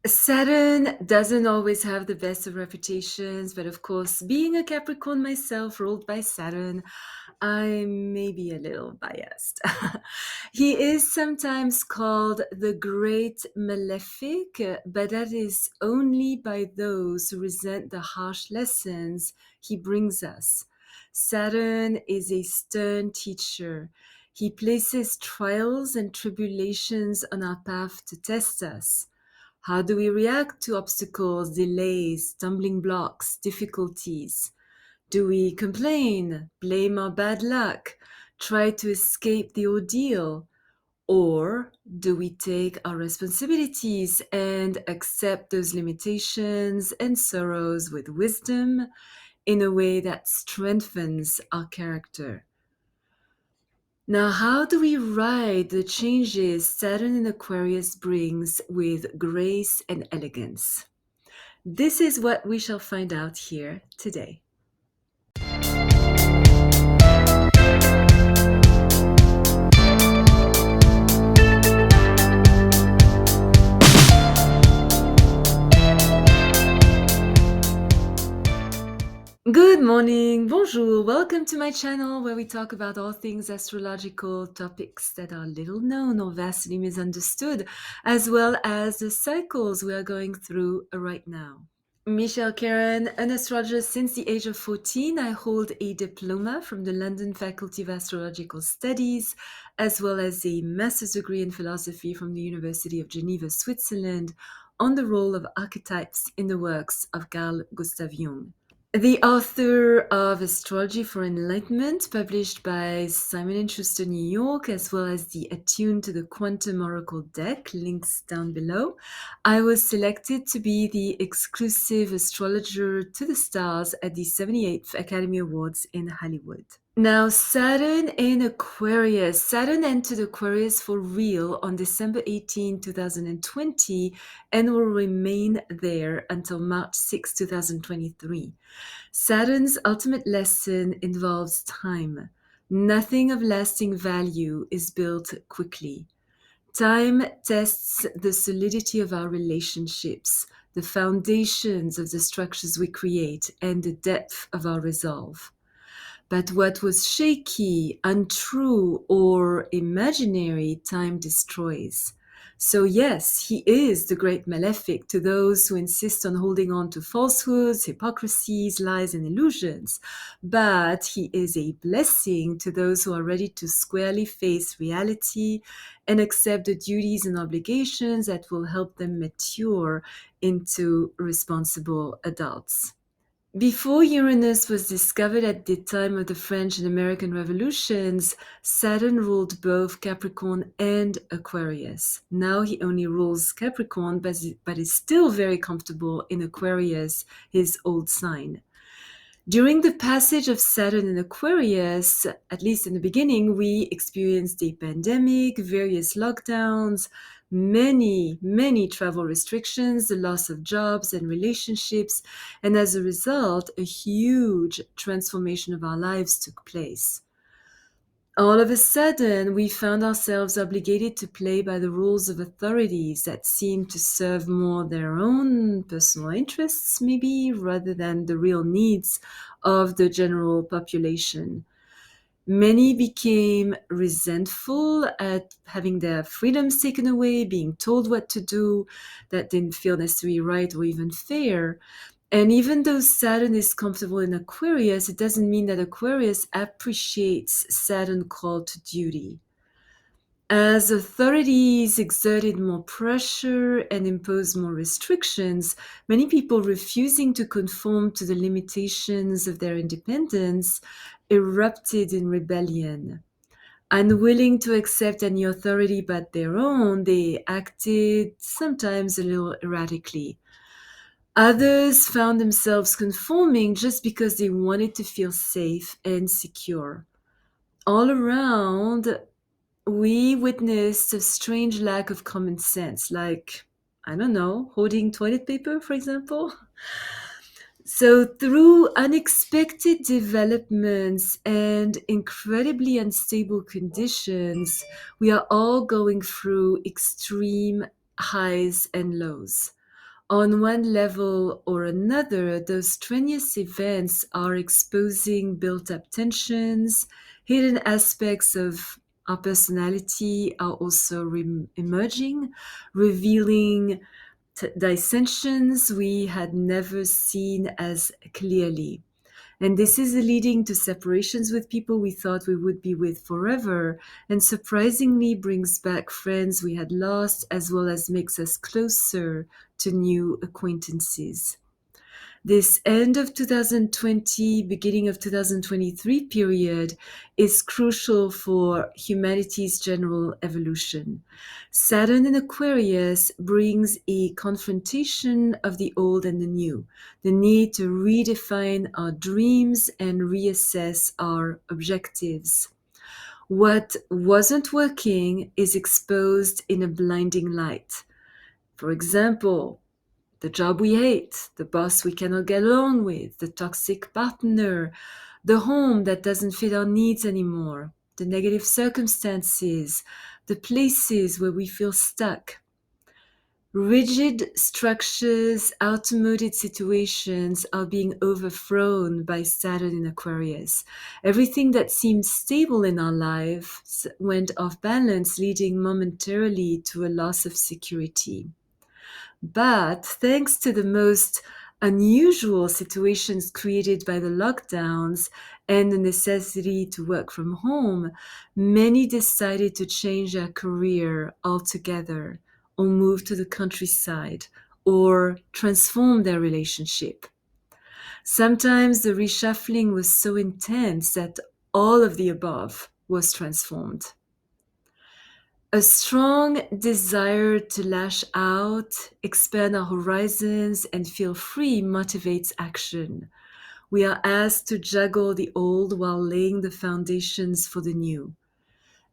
Saturn doesn't always have the best of reputations, but of course, being a Capricorn myself, ruled by Saturn, I may be a little biased. He is sometimes called the Great Malefic, but that is only by those who resent the harsh lessons he brings us. Saturn is a stern teacher. He places trials and tribulations on our path to test us. How do we react to obstacles, delays, stumbling blocks, difficulties? Do we complain, blame our bad luck, try to escape the ordeal? Or do we take our responsibilities and accept those limitations and sorrows with wisdom in a way that strengthens our character? Now, how do we ride the changes Saturn in Aquarius brings with grace and elegance? This is what we shall find out here today. Good morning, bonjour, welcome to my channel where we talk about all things astrological, topics that are little known or vastly misunderstood, as well as the cycles we are going through right now. Michelle Karen, an astrologer since the age of 14. I hold a diploma from the London Faculty of Astrological Studies, as well as a master's degree in philosophy from the University of Geneva, Switzerland, on the role of archetypes in the works of Carl Gustav Jung. The author of Astrology for Enlightenment, published by Simon & Schuster, New York, as well as the Attune to the Quantum Oracle deck, links down below. I was selected to be the exclusive astrologer to the stars at the 78th Academy Awards in Hollywood. Now, Saturn in Aquarius. Saturn entered Aquarius for real on December 18, 2020, and will remain there until March 6, 2023. Saturn's ultimate lesson involves time. Nothing of lasting value is built quickly. Time tests the solidity of our relationships, the foundations of the structures we create, and the depth of our resolve. But what was shaky, untrue, or imaginary, time destroys. So, yes, he is the great malefic to those who insist on holding on to falsehoods, hypocrisies, lies, and illusions. But he is a blessing to those who are ready to squarely face reality and accept the duties and obligations that will help them mature into responsible adults. Before Uranus was discovered at the time of the French and American Revolutions, Saturn ruled both Capricorn and Aquarius. Now he only rules Capricorn, but is still very comfortable in Aquarius, his old sign. During the passage of Saturn in Aquarius, at least in the beginning, we experienced a pandemic, various lockdowns, many travel restrictions, the loss of jobs and relationships, and as a result, a huge transformation of our lives took place. All of a sudden, we found ourselves obligated to play by the rules of authorities that seemed to serve more their own personal interests, maybe, rather than the real needs of the general population. Many became resentful at having their freedoms taken away, being told what to do that didn't feel necessarily right or even fair. And even though Saturn is comfortable in Aquarius, it doesn't mean that Aquarius appreciates Saturn called to duty. As authorities exerted more pressure and imposed more restrictions, many people refusing to conform to the limitations of their independence erupted in rebellion. Unwilling to accept any authority but their own, they acted sometimes a little erratically. Others found themselves conforming just because they wanted to feel safe and secure. All around, we witnessed a strange lack of common sense, like, I don't know, hoarding toilet paper, for example. So, through unexpected developments and incredibly unstable conditions, we are all going through extreme highs and lows. On one level or another, those strenuous events are exposing built up tensions, hidden aspects of our personality are also emerging, revealing dissensions we had never seen as clearly. And this is leading to separations with people we thought we would be with forever, and surprisingly brings back friends we had lost, as well as makes us closer to new acquaintances. This end of 2020, beginning of 2023 period is crucial for humanity's general evolution. Saturn in Aquarius brings a confrontation of the old and the new, the need to redefine our dreams and reassess our objectives. What wasn't working is exposed in a blinding light. For example, the job we hate, the boss we cannot get along with, the toxic partner, the home that doesn't fit our needs anymore, the negative circumstances, the places where we feel stuck. Rigid structures, automated situations are being overthrown by Saturn in Aquarius. Everything that seemed stable in our lives went off balance, leading momentarily to a loss of security. But thanks to the most unusual situations created by the lockdowns and the necessity to work from home, many decided to change their career altogether, or move to the countryside, or transform their relationship. Sometimes the reshuffling was so intense that all of the above was transformed. A strong desire to lash out, expand our horizons, and feel free motivates action. We are asked to juggle the old while laying the foundations for the new.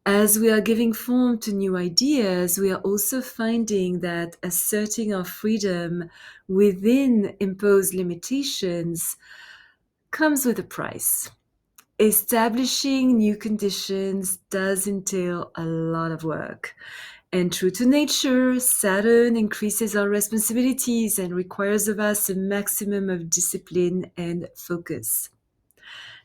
As we are giving form to new ideas, we are also finding that asserting our freedom within imposed limitations comes with a price. Establishing new conditions does entail a lot of work. And true to nature, Saturn increases our responsibilities and requires of us a maximum of discipline and focus.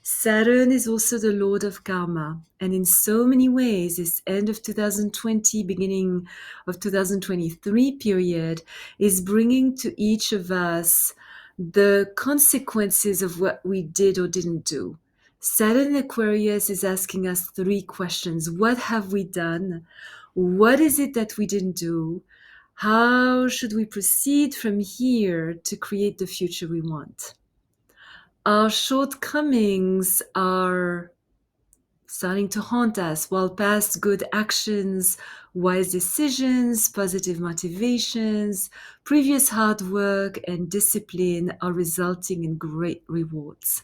Saturn is also the lord of karma, and in so many ways, this end of 2020, beginning of 2023 period is bringing to each of us the consequences of what we did or didn't do. Saturn in Aquarius is asking us three questions. What have we done? What is it that we didn't do? How should we proceed from here to create the future we want? Our shortcomings are starting to haunt us, while past good actions, wise decisions, positive motivations, previous hard work, and discipline are resulting in great rewards.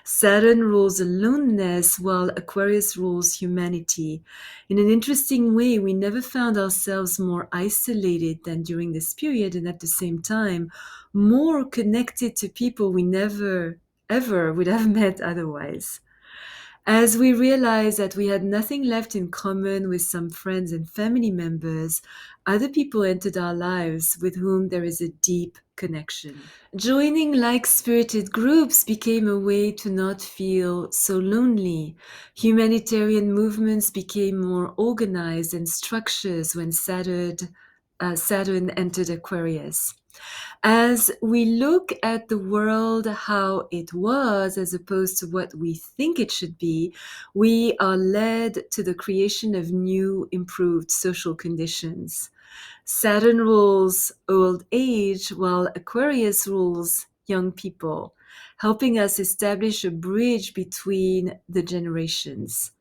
Saturn rules aloneness, while Aquarius rules humanity. In an interesting way, we never found ourselves more isolated than during this period, and at the same time, more connected to people we never, ever would have met otherwise. As we realized that we had nothing left in common with some friends and family members, other people entered our lives with whom there is a deep connection. Joining like-spirited groups became a way to not feel so lonely. Humanitarian movements became more organized and structured when Saturn entered Aquarius. As we look at the world how it was as opposed to what we think it should be, we are led to the creation of new, improved social conditions. Saturn rules old age, while Aquarius rules young people, helping us establish a bridge between the generations.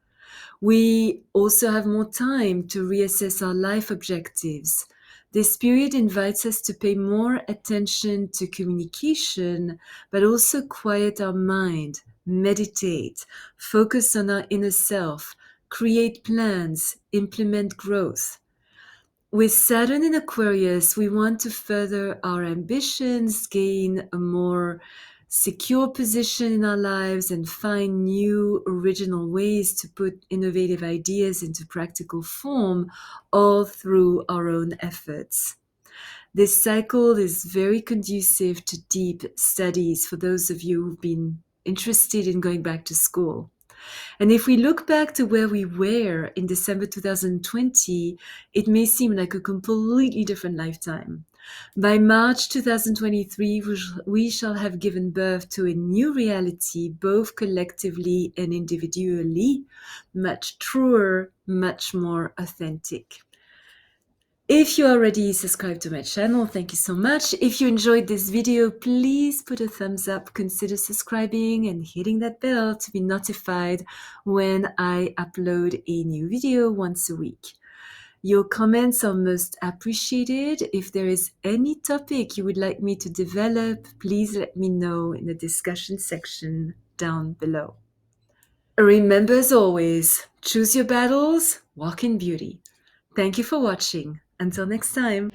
We also have more time to reassess our life objectives. This period invites us to pay more attention to communication, but also quiet our mind, meditate, focus on our inner self, create plans, implement growth. With Saturn in Aquarius, we want to further our ambitions, gain a more secure position in our lives, and find new original ways to put innovative ideas into practical form, all through our own efforts. This cycle is very conducive to deep studies for those of you who've been interested in going back to school. And if we look back to where we were in December 2020, it may seem like a completely different lifetime. By March 2023, we shall have given birth to a new reality, both collectively and individually, much truer, much more authentic. If you already subscribed to my channel, thank you so much. If you enjoyed this video, please put a thumbs up, consider subscribing and hitting that bell to be notified when I upload a new video once a week. Your comments are most appreciated. If there is any topic you would like me to develop, please let me know in the discussion section down below. Remember, as always, choose your battles, walk in beauty. Thank you for watching. Until next time.